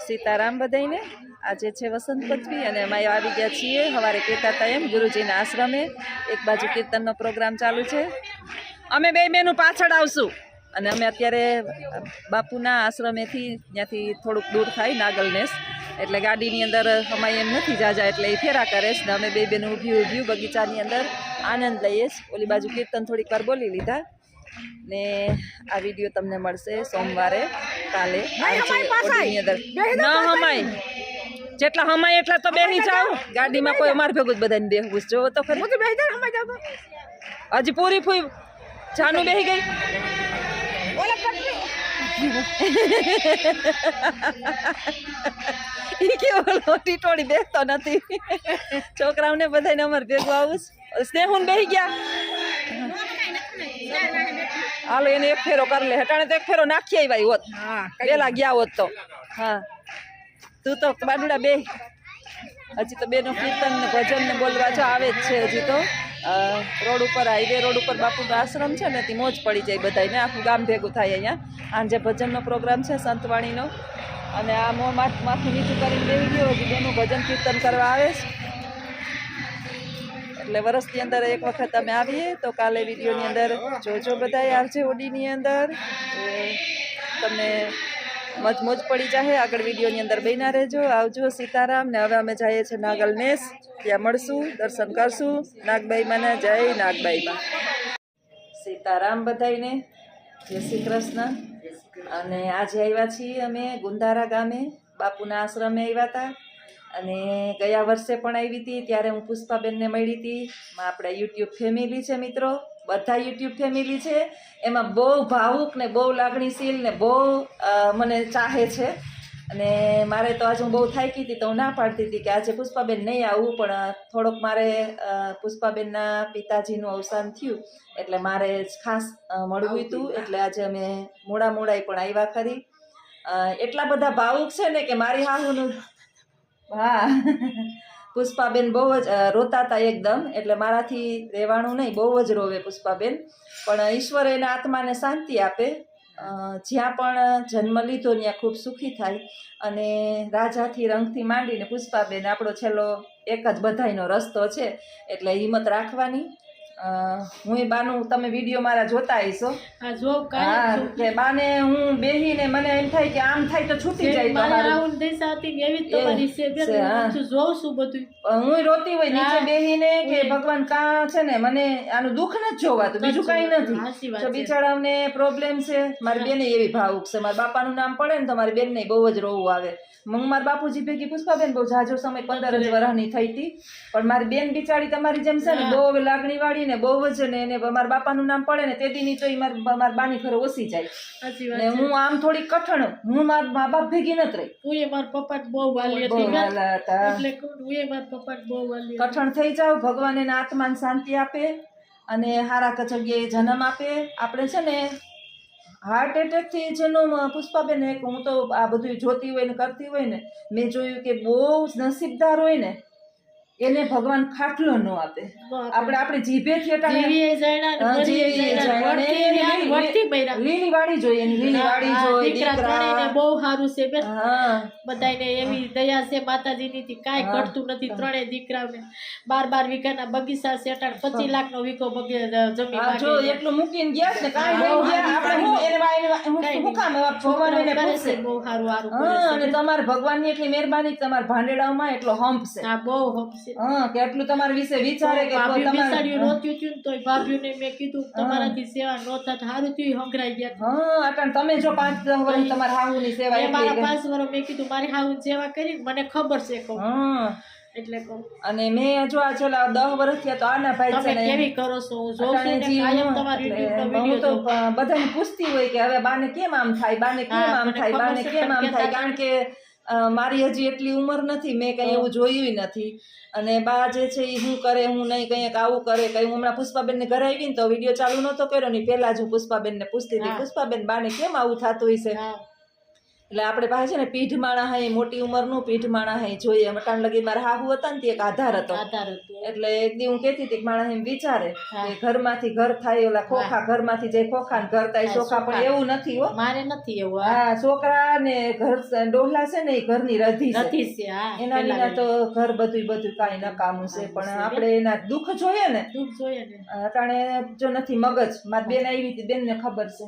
સીતારામ બધાઈને આજે છે વસંત પંચમી અને અમે આવી ગયા છીએ સવારે કહેતા હતા એમ ગુરુજીના આશ્રમે એક બાજુ કીર્તનનો પ્રોગ્રામ ચાલુ છે અમે બે બેનું પાછળ આવશું અને અમે અત્યારે બાપુના આશ્રમેથી ત્યાંથી થોડુંક દૂર થાય નાગલનેસ એટલે ગાડીની અંદર અમાય એમ નથી જાજા એટલે એ ફેરા કરે છે ને અમે બે બેનું ઊભી બગીચાની અંદર આનંદ લઈએ ઓલી બાજુ કીર્તન થોડીક વાર બોલી લીધા ને આ વિડીયો તમને મળશે સોમવારે કાલે ઓડીની અંદર ન હમાય જેટલા હમાય એટલા તો બેસી જાવ ગાડીમાં કોઈ અમાર ભેગું જ બધાને બેહવું જોવો તો ખરી હજી પૂરી ફૂઈ જાનું બેસી ગઈ ઈ કેવો ટીટોળી બેસતો નથી છોકરાઓને બધાને અમારે ભેગું આવું સ્નેહુન બેસી ગયા હાલો એને એક ફેરો કરી લે હટાણે તો એક ફેરો નાખી આવ્યા હોત પેલા ગયા હોત તો હા તું તો બાંડુડા બે હજી તો બેનો કીર્તન ને ભજન ને બોલવા જો આવે જ છે હજી તો રોડ ઉપર હાઈવે રોડ ઉપર બાપુનો આશ્રમ છે ને તે મોજ પડી જાય બધાને આખું ગામ ભેગું થાય અહીંયા આજે ભજનનો પ્રોગ્રામ છે સંતવાણીનો અને આ માથું નીચું કરીને બેસી ગયો હજી બેનું ભજન કીર્તન કરવા આવે છે એટલે વર્ષની અંદર એક વખત અમે આવીએ તો કાલે વિડીયોની અંદર જોજો બધા આરજે ઓડીની અંદર તમને મોજ પડી જાય આગળ વિડીયોની અંદર બન્યા રહેજો આવજો સીતારામ ને હવે અમે જઈએ છીએ નાગલનેસ ત્યાં મળશું દર્શન કરશું નાગબાઈ માને જય નાગબાઈ માં સીતારામ બધાઈને જય શ્રી કૃષ્ણ અને આજે આવ્યા છીએ અમે ગુંદારા ગામે બાપુના આશ્રમે આવ્યા હતા અને ગયા વર્ષે પણ આવી હતી ત્યારે હું પુષ્પાબેનને મળી હતી આપણા યુટ્યુબ ફેમિલી છે મિત્રો બધા યુટ્યુબ ફેમિલી છે એમાં બહુ ભાવુક ને બહુ લાગણીશીલ ને બહુ મને ચાહે છે અને મારે તો આજે હું બહુ થાકી હતી તો હું ના પાડતી હતી કે આજે પુષ્પાબેન નહીં આવું પણ થોડોક મારે પુષ્પાબેનના પિતાજીનું અવસાન થયું એટલે મારે ખાસ મળવું હતું એટલે આજે અમે મોડા પણ આવ્યા ખરી એટલા બધા ભાવુક છે ને કે મારી હાહુનું હા પુષ્પાબેન બહુ જ રોતા હતા એકદમ એટલે મારાથી રહેવાનું નહીં બહુ જ રોવે પુષ્પાબેન પણ ઈશ્વર એના આત્માને શાંતિ આપે જ્યાં પણ જન્મ લીધો ત્યાં ખૂબ સુખી થાય અને રાજાથી રંગથી માંડીને પુષ્પાબેન આપણો છેલ્લો એક જ બધાયનો રસ્તો છે એટલે હિંમત રાખવાની હું એ બાનું તમે વિડીયો મારા જોતા આવીશો કે બાને હું બેહીને મને એમ થાય કે આમ થાય તો છૂટી જાય હું રોતી હોય નીચે બેહીને કે ભગવાન કાં છે ને મને આનું દુઃખ નથી જોવાતું બીજું કઈ નથી તો બિચારાને પ્રોબ્લેમ છે મારી બેને એવી ભાવુક છે મારા બાપાનું નામ પડે ને તો મારી બેનને બહુ જ રોવું આવે હું મારા બાપુજી ભેગી પુષ્પાબેન બહુ જાજો સમય 15 જ વર્ષની થઈ હતી પણ મારી બેન બિચારી તમારી જેમ છે ને બહુ લાગણી વાળી ને બહુ જ ને એને મારા બાપાનું નામ પડે ને તે દીની તો મારા બાની ઘરે ઓછી જાય ને હું આમ થોડી કઠણ હું મારા મા બાપ ભેગી નથી રહી કઠણ થઈ જાવ ભગવાન એના આત્માને શાંતિ આપે અને હારા જગ્યાએ જન્મ આપે આપણે છે ને હાર્ટ એટેકથી જેનું પુષ્પાબેન હું તો આ બધું જોતી હોય ને કરતી હોય ને મેં જોયું કે બહુ નસીબદાર હોય ને એને ભગવાન ખાટલો ન આપે આપણે જીભેથી લીલી વાળી જોઈએ બહુ સારું છે બધાને એવી દયા છે માતાજીની કાંઈ ઘટતું નથી ત્રણેય દીકરાઓને 12 વીઘાના બગીચા છે 25 લાખનો વીઘો જમીન જો એટલું મૂકીને ગયા ને કાંઈ બહુ સારું અને તમારા ભગવાનની એટલી મહેરબાની તમારા ભાંડેડાઓમાં એટલો હંપ છે બહુ હંપ છે કે એટલું તમારા વિશે વિચારે કે બિસાડ્યું રોત્યું થયું તો ભાભીઓને મેં કીધું તમારાથી સેવા ન થાય સારું થયું હંગરાઈ ગયા અટણ તમે જો 5-10 વર્ષ તમારા હાહુની સેવા મારા 5 વર્ષ મેં કીધું મારી હાહુની સેવા કરી મને ખબર છે કહું એટલે કહું અને મેં જો આ છેલ્લા 10 વર્ષ થયા તો આના ભાઈ છે ને કેવી કરો છો હું જોઉં છું ને કાયમ તમારી યુટ્યુબનો વિડિયો તો બધાને પૂછતી હોય કે હવે બાને કેમ આમ થાય બાને કેમ આમ થાય બાને કેમ આમ થાય કારણ કે મારી હજી એટલી ઉંમર નથી મેં કંઈ એવું જોયું નથી અને બા જે છે એ શું કરે હું નહીં કંઈક આવું કરે કંઈ હું હમણાં પુષ્પાબેનને ઘરે આવી ને તો વિડીયો ચાલુ નહોતો કર્યો ને પહેલાં જ હું પુષ્પાબેનને પૂછતી હતી પુષ્પાબેન બાને કેમ આવું થતું હશે એટલે આપણે પાસે છે ને પીઢ માણા હે, મોટી ઉંમરનું પીઢ માણા હે જોઈએ. મટાણ લગી મારા હાહુ હતા ને તે એક આધાર હતો. આધાર હતું. એટલે એક દી હું કહેતી હતી કે માણસ એમ વિચારે હા. કે ઘરમાંથી ઘર થાય, ઓલા ખોખા ઘરમાંથી જે ખોખા ને ઘર થાય ચોખા, પણ એવું નથી હો. મારે નથી એવું. હા, છોકરા ને ઘર ડોહલા છે ને એ ઘરની રધી છે. નથી છે. હા, એના વિના તો ઘર બધું કાંઈ નકામું છે. પણ આપણે એના દુઃખ જોઈએ ને, દુઃખ જોઈએ ને. અટાણે જો નથી મગજ. મારી બેન આવી હતી, બેન ને ખબર છે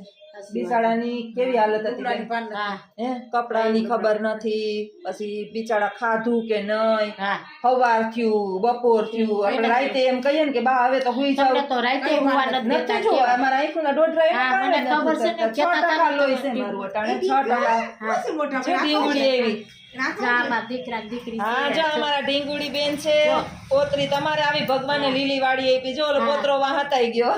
બિચારાની કેવી હાલત હતી બેન. હા, હે, કપડાની ખબર નથી, પછી બિચારા ખાધું કે નહીં, હા. સવાર થયું, બપોર થયું, આપણે રાતે એમ કહીએ ને કે બા હવે તો હુઈ જાવ. તમને તો રાતે હુવા નથી નથી દેતા જો કેવા. અમારા આંખોના દોઢ હા, મને ખબર છે ને, 6% લોહી છે મારું અટાણે. 6% જો ડીંગુડી એવી. જા, મારા દીકરા ને દીકરી હા, છે. જો અમારા ઢીંગુડી બેન છે, પોતરી તમારે આવી ભગવાને લીલી વાડી આપી. જો ઓલો પોતરો વાં હતાઈ ગયો.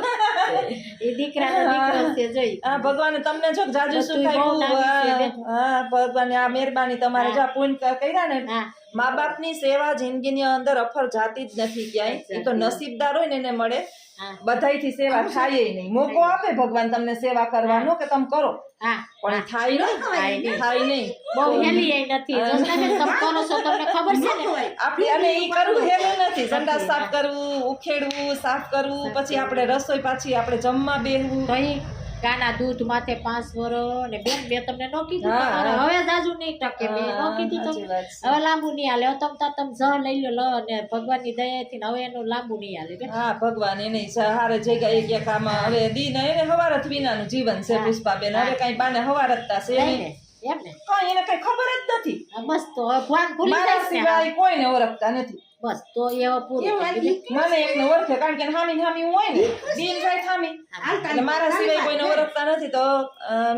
એ દીકરાનો દીકરો છે જોઈ. હા, ભગવાને તમને જો જાજુ બધુંય બહુ સુખાયું. નાની છે બેન. હા, ભગવાને આ મહેરબાની તમારે જો આ પુણ્ય કર્યા ને. હા. મા બાપની સેવા જિંદગીની અંદર અફર જાતી જ નથી ક્યાંય. એ તો નસીબદાર હોય ને એને મળે. હા. બધાયથી સેવા થાય નહીં. મોકો આપે ભગવાન તમને સેવા કરવાનો કે તમે કરો, હા, પણ એ થાય નહીં. થાય નહીં. બહુ હેલી એ નથી. જોશનાબેન, તમે કરો છો તમને ખબર છે ને. આપણે અને ઈ કરવું હેલું નથી. સંડાસ સાફ કરવું, ઉખેડવું, સાફ કરવું, પછી આપણે રસોઈ પાછી આપણે જમવા બેહવું. તો ઈ ગાના દૂધ માથે 5 વર્ષ ને બેન મેં તમને નો કીધું હા, તમારે હા. હવે જાજુ નહીં ટકે. મેં નો કીધું સાચી તમને. વાત છે. હવે લાંબુ નહીં હાલે. હવે તમ જ લઈ લો ને ભગવાનની દયાથી ને હવે એનું લાંબુ નહીં હાલે બેન. હા, ભગવાન એને હારે જગ્યા એક એક આમાં હવે દીન એને હવારત વિનાનું જીવન છે. પુષ્પાબેન હવે કઈ બાને હવારતતા છે નહીં નહીં. ને, એમ ને. કઈ એને કઈ ખબર જ નથી. આ બસ તો હવે ભગવાન ભૂલી મારા જાય ને. સિવાય કોઈને ઓળખતા નથી. બસ તો એવો પૂરું કરી દીધું. મને એકને ઓળખે, કારણ કે હામી હામી હું હોય ને દીન જાય હામી. એટલે મારા સિવાય કોઈને ઓળખતા નથી. તો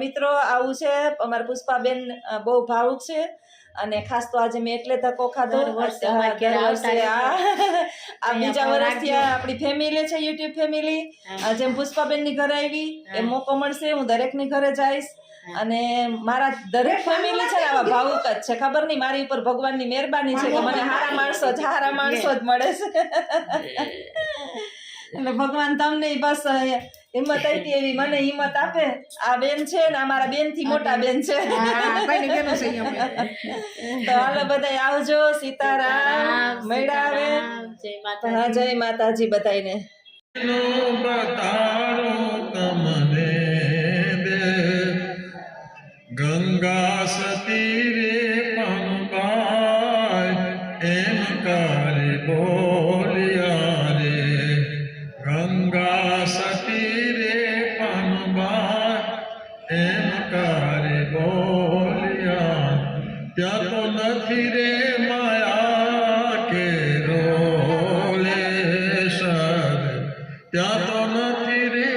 મિત્રો આવું છે. અમારા પુષ્પાબેન બહુ ભાવુક છે. અને ખાસ તો આજે મેં એટલે ધક્કો ખાધો. દર વર્ષે અમારે ઘરે દર વર્ષે આવતા આ બીજા વર્ષથી આ આપણી ફેમિલી છે, યુટ્યુબ ફેમિલી. જેમ પુષ્પાબેન ની ઘરે આવી એમ મોકો મળશે હું દરેક ની ઘરે જઈશ. અને મારા દરેક ફેમિલી છે ને આવા ભાવુક જ છે. ખબર નહીં મારી ઉપર ભગવાનની મહેરબાની છે કે મને હારા માણસો જ મળે છે. એટલે ભગવાન તમને બસ હિંમત આપી એવી મને હિંમત આપે. આ બેન છે ને અમારા બેન થી મોટા બેન છે. તો હાલો બધા આવજો. સીતારામ. મળ્યા આવે. જય માતા. હા, જય માતાજી બધાયને. ગંગા સતી રે પંબાય એમ કરી બોલિયા રે. ગંગા સતી રે પંબાય એમ કરી બોલિયા. ત્યાં તો નથી રે માયા કે રોલે સર. ત્યાં તો નથી રે.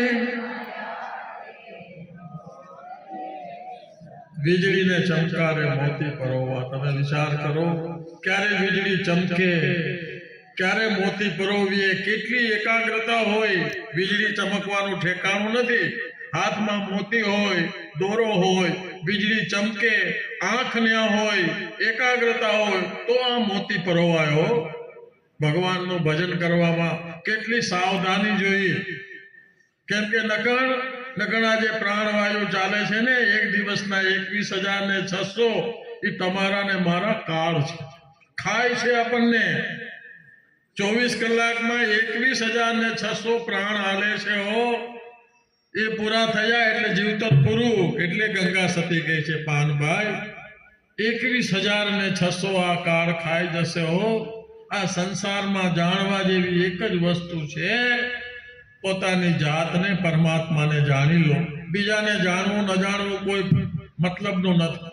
વીજળીને ચમકારે મોતી પરોવા. તમે વિચાર કરો ક્યારે વીજળી ચમકે, ક્યારે મોતી પરોવીએ, કેટલી એકાગ્રતા હોય. વીજળી ચમકવાનું ઠેકાણું નથી. હાથમાં મોતી હોય, દોરો હોય, વીજળી ચમકે, આંખ ન્યા હોય, એકાગ્રતા હોય તો આ મોતી પરોવાયો. ભગવાનનું ભજન કરવામાં કેટલી સાવધાની જોઈએ. કેમ કે નકણા જે પ્રાણવાયુ ચાલે છે ને, એક દિવસના 21,600 એ તમારા ને મારા કાળ છે. ખાય છે આપણને. 24 કલાકમાં 21,600 પ્રાણ હાલે છે. હો, એ પૂરા થયા એટલે જીવતર પૂરું. એટલે ગંગા સતી કહે છે પાનભાઈ 21,600 આ કાળ ખાઈ જશે. હો, આ સંસારમાં જાણવા જેવી એક જ વસ્તુ છે, પોતાની જાતને પરમાત્માને જાણી લો. બીજાને જાણવું ન જાણવું કોઈ મતલબનું નથી.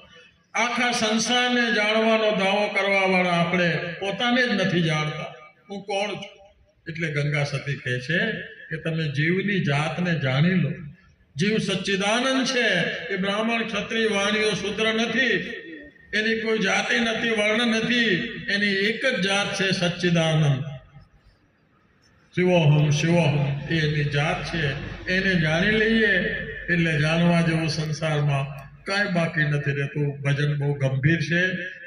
આખા સંસારને જાણવાનો દાવો કરવા વાળા આપણે પોતાને જ નથી જાણતા હું કોણ છું. એટલે ગંગા સતી કહે છે કે તમે જીવની જાતને જાણી લો. જીવ સચ્ચિદાનંદ છે. એ બ્રાહ્મણ, ક્ષત્રિય, વાણિયો, શૂદ્ર નથી. એની કોઈ જાતિ નથી, વર્ણ નથી. એની એક જ જાત છે, સચ્ચિદાનંદ. શિવોહમ શિવોહમ એની જાત છે. એને જાણી લઈએ એટલે જાણવા જેવું સંસારમાં કાંઈ બાકી નથી રહેતું. ભજન બહુ ગંભીર છે,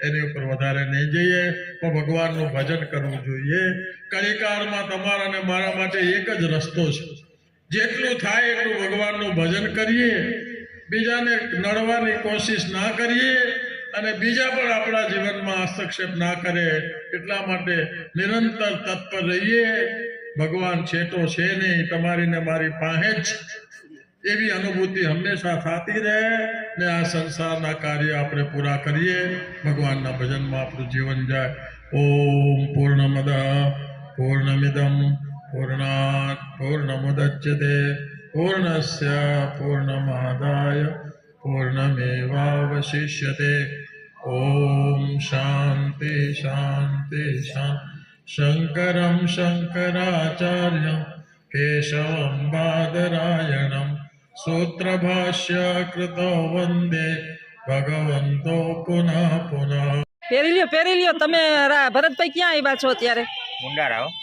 એની ઉપર વધારે નહીં જઈએ, પણ ભગવાનનું ભજન કરવું જોઈએ. કલિકાળમાં તમારા અને મારા માટે એક જ રસ્તો છે. જેટલું થાય એટલું ભગવાનનું ભજન કરીએ. બીજાને નડવાની કોશિશ ના કરીએ અને બીજા પણ આપણા જીવનમાં હસ્તક્ષેપ ના કરે એટલા માટે નિરંતર તત્પર રહીએ. ભગવાન છેટો છે નહીં, તમારી ને મારી પાસે જ એવી અનુભૂતિ હંમેશા થતી રહે ને આ સંસારના કાર્ય આપણે પૂરા કરીએ. ભગવાનના ભજનમાં આપણું જીવન જાય. ઓમ પૂર્ણમદ પૂર્ણમિદમ પૂર્ણાત પૂર્ણમુદચ્યતે પૂર્ણસ્ય પૂર્ણમાદાય પૂર્ણમેવાવશિષ્યતે. ઓમ શાંતિ શાંતિ શાંતિ. શંકરમ શંકરાચાર્યમ કેશવમ બાદરાયણમ સૂત્રભાષ્ય કૃતો વંદે ભગવંતો પુનઃ પુનઃ. પહેરી લ્યો તમે. ભરતભાઈ ક્યાં આવ્યા છો અત્યારે?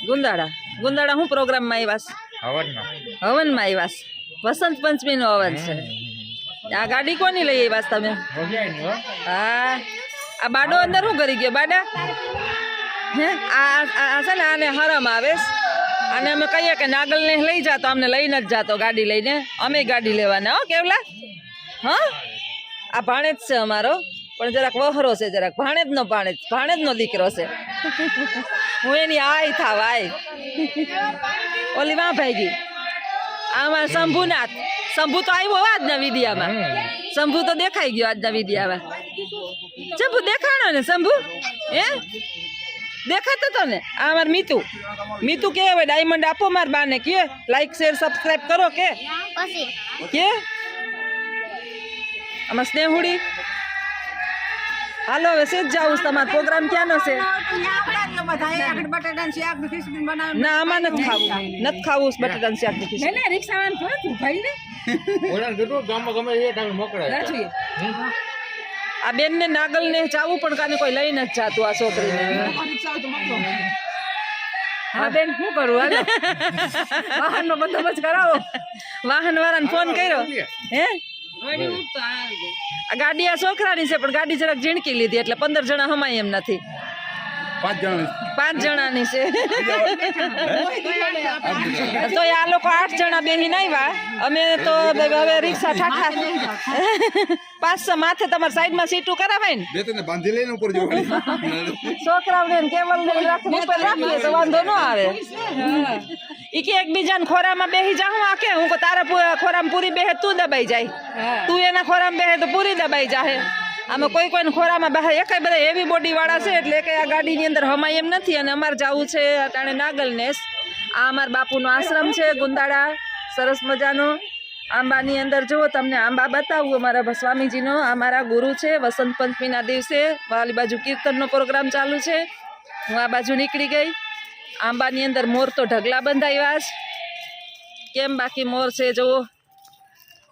ગુંદાળા. હું પ્રોગ્રામમાં આવ્યા છે? હવનમાં આવ્યા છે. વસંત પંચમીનો હવન છે. આ ગાડી કોની લઈ આવ્યા છો તમે? હા. આ બાડો અંદર શું કરી ગયો? બાડા હે આ છે ને, આને હરમ આવે છે. અને અમે કહીએ કે નાગલને લઈ જાતો, અમને લઈને જ જાતો ગાડી લઈને. અમે ગાડી લેવાના. હો કેવલા? હા, આ ભાણેજ છે અમારો, પણ જરાક વહરો છે, જરાક ભાણેજનો દીકરો છે. હું એની આય થાવ આય. ઓલી વાં ભાઈ આમાં શંભુનાથ. શંભુ તો આવ્યો આજના વિડિયામાં. શંભુ તો દેખાઈ ગયો આજના વિડિયામાં. શંભુ દેખાણો ને? શંભુ હે દેખાતો તો ને? આ અમાર મીતુ કે હવે ડાયમંડ આપો માર બાને, કે લાઈક શેર સબસ્ક્રાઇબ કરો કે આમાં સ્નેહુડી. હાલો હવે સેજ જાવું. તમારો પ્રોગ્રામ ક્યાંનો છે? ના આમાં નથી ખાવું બટાટાનું શાક ને ખીચડી. આ બેન ને નાગલ ને જાવું પણ કાને કોઈ લઈને જ જાતું આ છોકરીને. હા બેન શું કરું? હાલો વાહન નો બંદોબસ્ત કરાવો. વાહન વાળાને ફોન કર્યો. હે આ ગાડી આ છોકરાની છે, પણ ગાડી જરાક ઝીણકી લીધી એટલે 15 જણા હમાય એમ નથી. 5 જણાની છે. તો આ લોકો 8 જણા બેહીને આવ્યા. અમે તો હવે રિક્ષા ઠાઠા 500 માથે તમારે સાઈડમાં સીટું કરાવાય ને. બાંધી લઈને ઉપર જવાનું. છોકરાઓને કેવલ રાખીએ તો વાંધો ન આવે. ઈ કે એકબીજાને ખોરામાં બેહી જાઉં. આ કે હું તારા ખોરામાં પૂરી બેહે તું દબાઈ જાય, તું એના ખોરામાં બેહે તો પૂરી દબાઈ જાય. આમાં કોઈને ખોરામાં બહાર એકાઈ બધા હેવી બોડી વાળા છે એટલે કે આ ગાડીની અંદર હમાય એમ નથી. અને અમારે જવું છે અટાણે નાગલનેસ. આ અમારા બાપુનો આશ્રમ છે ગુંદાળા, સરસ મજાનો. આંબાની અંદર જુઓ, તમને આંબા બતાવું અમારા સ્વામીજીનો. આ મારા ગુરુ છે. વસંત પંચમીના દિવસે વાલી બાજુ કીર્તનનો પ્રોગ્રામ ચાલુ છે. હું આ બાજુ નીકળી ગઈ. આંબાની અંદર મોર તો ઢગલા બંધાવ્યા જ. કેમ બાકી મોર છે જુઓ.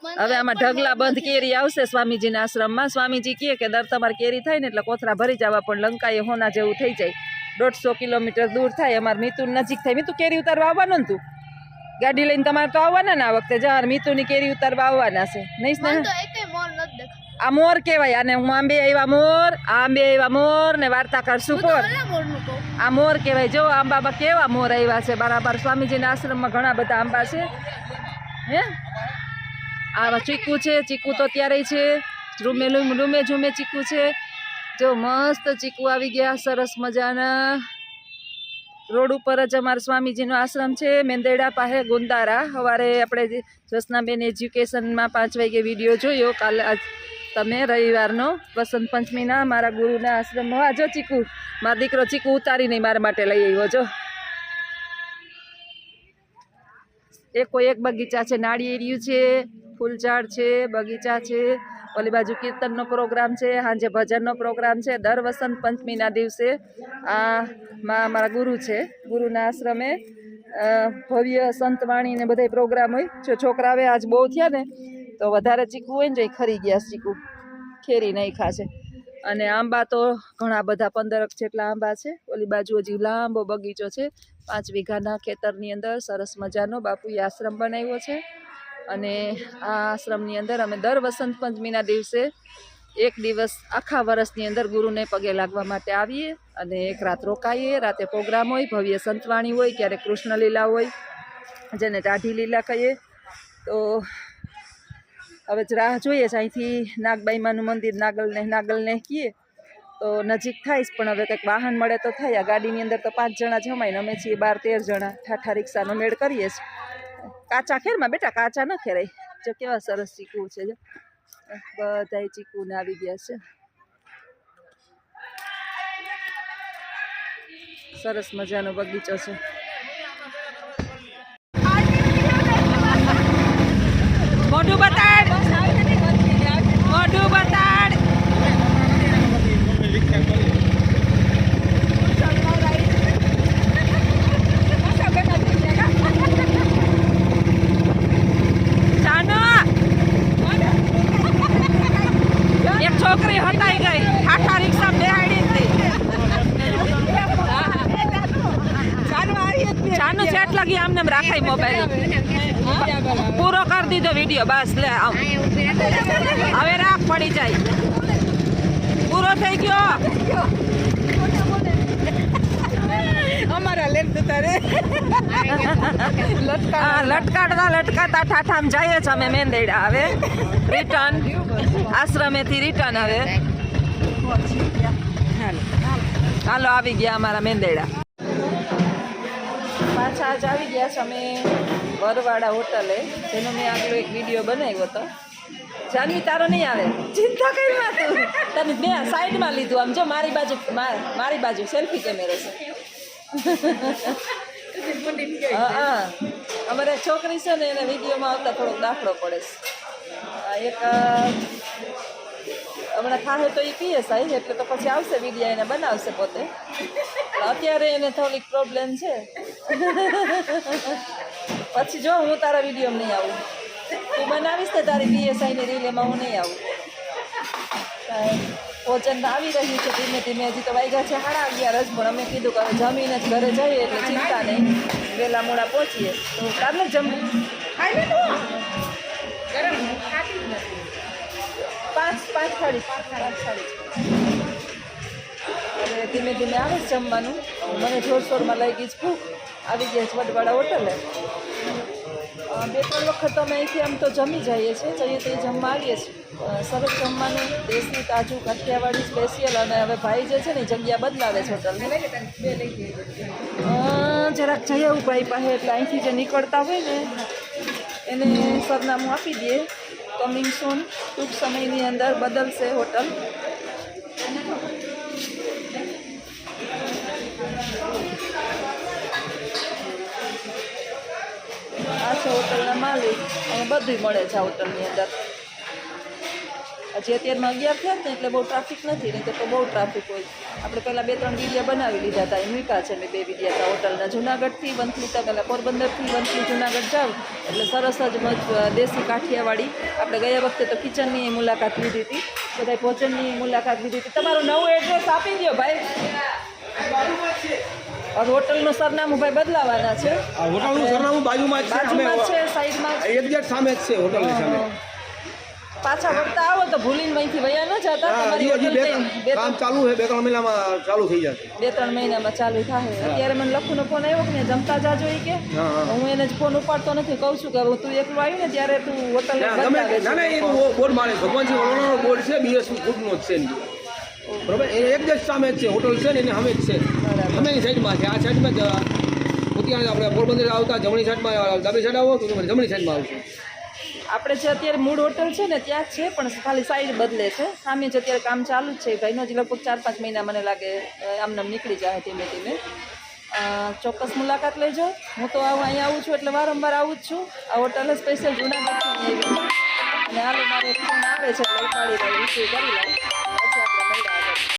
હવે આમાં ઢગલા બંધ કેરી આવશે સ્વામીજીના આશ્રમમાં. સ્વામીજી કહે કે દર તમારે કેરી થાય ને એટલે કોથરા ભરી જવા, પણ લંકાએ હોના જેવું થઈ જાય. 150 કિલોમીટર દૂર થાય. અમારે મીતુ નજીક થાય. મીતુ કેરી ઉતારવા આવવાનું ને? તું ગાડી લઈને તમારે તો આવવાના ને આ વખતે. jar મીતુની કેરી ઉતારવા આવવાના છે નહીં ને? આ મોર કહેવાય આને. હું આંબે આવ્યા મોર ને વાર્તાકાર સુપોર. આ મોર કહેવાય. જો આંબામાં કેવા મોર આવ્યા છે બરાબર. સ્વામીજીના આશ્રમમાં ઘણા બધા આંબા છે. હે આ ચીકુ છે. ચીકુ તો ત્યારે છે. રૂમે ઝૂમે ચીકુ છે. જો મસ્ત ચીકુ આવી ગયા સરસ મજાના. રોડ ઉપર જ અમારા સ્વામીજીનો આશ્રમ છે, મેંદેડા પાસે ગુંદારા. સવારે આપણે જસનાબેન એજ્યુકેશનમાં 5 વાગે વિડીયો જોયો. કાલે તમે રવિવારનો વસંત પંચમીના મારા ગુરુના આશ્રમમાં. આ જો ચીકુ, મારો દીકરો ચીકુ ઉતારી નહીં મારા માટે લઈ આવ્યો. જો એક બગીચા છે, નાળિયેરિયું છે, ફૂલઝાડ છે, બગીચા છે. ઓલી બાજુ કીર્તનનો પ્રોગ્રામ છે, સાંજે ભજનનો પ્રોગ્રામ છે. દર વસંત પંચમીના દિવસે આ મારા ગુરુ છે. ગુરુના આશ્રમે ભવ્ય સંતવાણી ને બધા પ્રોગ્રામ હોય. જો છોકરા હવે આજ બહુ થયા ને તો વધારે ચીકુ હોય ને ખરી ગયા. ચીકુ ખેરી નહીં ખાશે. અને આંબા તો ઘણા બધા 15 જેટલા આંબા છે. ઓલી બાજુ હજી લાંબો બગીચો છે. 5 વીઘાના ખેતરની અંદર સરસ મજાનો બાપુએ આશ્રમ બનાવ્યો છે. અને આ આશ્રમની અંદર અમે દર વસંત પંચમીના દિવસે એક દિવસ આખા વર્ષની અંદર ગુરુને પગે લાગવા માટે આવીએ અને એક રાત રોકાઈએ. રાતે પ્રોગ્રામ હોય, ભવ્ય સંતવાણી હોય, ક્યારેક કૃષ્ણ લીલા હોય, જેને ટાઢી લીલા કહીએ. તો હવે જ રાહ જોઈએ છે. અહીંથી નાગબાઈમાનું મંદિર નાગલને કહીએ તો નજીક થાય જ, પણ હવે કંઈક વાહન મળે તો થાય. આ ગાડીની અંદર તો 5 જણા જમાય ને અમે છીએ 12-13 જણા. ઠાઠા રિક્ષાનો મેળ કરીએ છીએ. કાચા ખેરમાં બેટા, કાચા ન ખેરાય. જો કેવા સરસ ચીકુ છે, જો બધાય ચીકુને આવી ગયા છે. સરસ મજાનો બગીચો છે. મોઢું બતાડ, મોઢું બતાડ. એક છોકરી હટાઈ ગઈ, ઠાઠા રિક્ષા બેહાડી હતી. ચાનું ચેટ લાગી આમને રાખાય મોબાઈલ. પૂરો કરી દીધો વિડીયો, બસ લે આમ હવે રાખ પડી જાય. પૂરો થઈ ગયો. અમારા લેટ તારે લટકાડતા લટકાતા ઠાઠામ જઈએ છે અમે મેંદેડા. હવે રિટર્ન આશ્રમેથી રિટર્ન. હવે હાલો આવી ગયા અમારા મેંદેડા. પાછા આજ આવી ગયા છે અમે વરવાડા હોટલે, જેનો મેં આગલો એક વિડીયો બનાવ્યો હતો. જાનવી તારો નહીં આવે, ચિંતા કરી માં તું. તને મેં સાઈડમાં લીધું, આમ જો મારી બાજુ સેલ્ફી કેમેરો છે. હા અમારે છોકરી છે ને એને વિડીયોમાં આવતા થોડોક દાખલો પડે છે. એક હમણાં ખાહે તો એ પીએ સાહેબ, એટલે તો પછી આવશે વિડીયો એને બનાવશે પોતે. અત્યારે એને થોડીક પ્રોબ્લેમ છે. પછી જો હું તારા વિડીયોમાં નહીં આવું, તું બનાવીશ ને તારી બીએસઆઈની રીલ, એમાં હું નહીં આવું. ભોજન આવી રહ્યું છે ધીમે ધીમે. હજી તો વાગ્યા છે 11:30 જ, પણ અમે કીધું કે હવે જમીને જ ઘરે જઈએ એટલે ચિંતા નહીં, વહેલા મોડા પહોંચીએ. તો કાલે જમવું 5 થાળી. એટલે ધીમે ધીમે આવે છે જમવાનું. મને જોરશોરમાં લાગી જ ભૂખ. આવી ગયા છે વડવાડા હોટલે. 2-3 વખત અમે અહીંથી આમ તો જમી જઈએ છીએ તો એ જમવા આવીએ છીએ. સરસ જમવાનું, દેશી તાજું કાઠિયાવાડી સ્પેશિયલ. અને હવે ભાઈ જે છે ને એ જગ્યા બદલાવે છે હોટલની. જરાક જઈ આવું ભાઈ પાસે, એટલે અહીંથી જે નીકળતા હોય ને એને સરનામું આપી દઈએ. કમિંગ સૂન, ટૂંક સમયની અંદર બદલશે હોટલ. આ છે હોટલના માલિક, અને બધું મળે છે હોટલની અંદર. હજી અત્યારમાં 11 થયા ને એટલે બહુ ટ્રાફિક નથી, નહીં તો બહુ ટ્રાફિક હોય. આપણે પહેલાં 2-3 વિડીયો બનાવી લીધા હતા, એ મૂક્યા છે મેં 2 વિડીયો હતા હોટલના. જુનાગઢથી વંથલી તો પહેલાં પોરબંદરથી વંથલી જુનાગઢ જાવ એટલે સરસ જ દેશી કાઠિયાવાડી. આપણે ગયા વખતે તો કિચનની મુલાકાત લીધી હતી, બધા ભોજનની મુલાકાત લીધી હતી. તમારું નવું એડ્રેસ આપી દો ભાઈ. હોટલનું સરનામું ભાઈ બદલાવાના છે. હોટલનું સરનામું બાજુમાં જ છે, સાઈડમાં એક્ઝેક્ટ સામે જ છે હોટલની સામે. પાછા વળતા આવો તો ભૂલીને અહીંથી વયા ન જતા. તમારી હોટલ કામ ચાલુ છે, 2-3 મહિનામાં ચાલુ થઈ જશે. 2-3 મહિનામાં ચાલુ થાય. અત્યારે મને લખુનો ફોન આવ્યો કે જમતા જાજો એ કે. હું એને જ ફોન ઉપાડતો નથી, કહું છું કે તું એકલું આવ્યું ને ત્યારે તું હોટલ બદલાવે. ના એ બોર્ડ મારે ભગવાનજી વલોણાનો બોર્ડ છે, બીએસપી ફૂડનો જ છે બરોબર. એ એક્ઝેક્ટ સામે જ છે હોટલ છે ને, એને સામે જ છે. સામેની સાઈડમાં છે. આ સાઈડમાં જ ત્યાં આપણે પોરબંદર આવતા જમણી સાઈડમાં, ડાબી સાઈડ આવો તો જમણી સાઈડમાં આવશે. આપણે જે અત્યારે મૂળ હોટલ છે ને ત્યાં જ છે, પણ ખાલી સાઈડ બદલે છે. સામે જ અત્યારે કામ ચાલુ જ છે ભાઈનો. જ લગભગ 4-5 મહિના મને લાગે આમને નીકળી જાય ધીમે ધીમે. ચોક્કસ મુલાકાત લેજો. હું તો અહીંયા આવું છું એટલે વારંવાર આવું જ છું. આ હોટલ સ્પેશિયલ જુનાગઢથી આવી. અને હાલો મારે ફોન આવે છે એટલે ઉપાડી લઉં, રિસીવ કરી લઉં.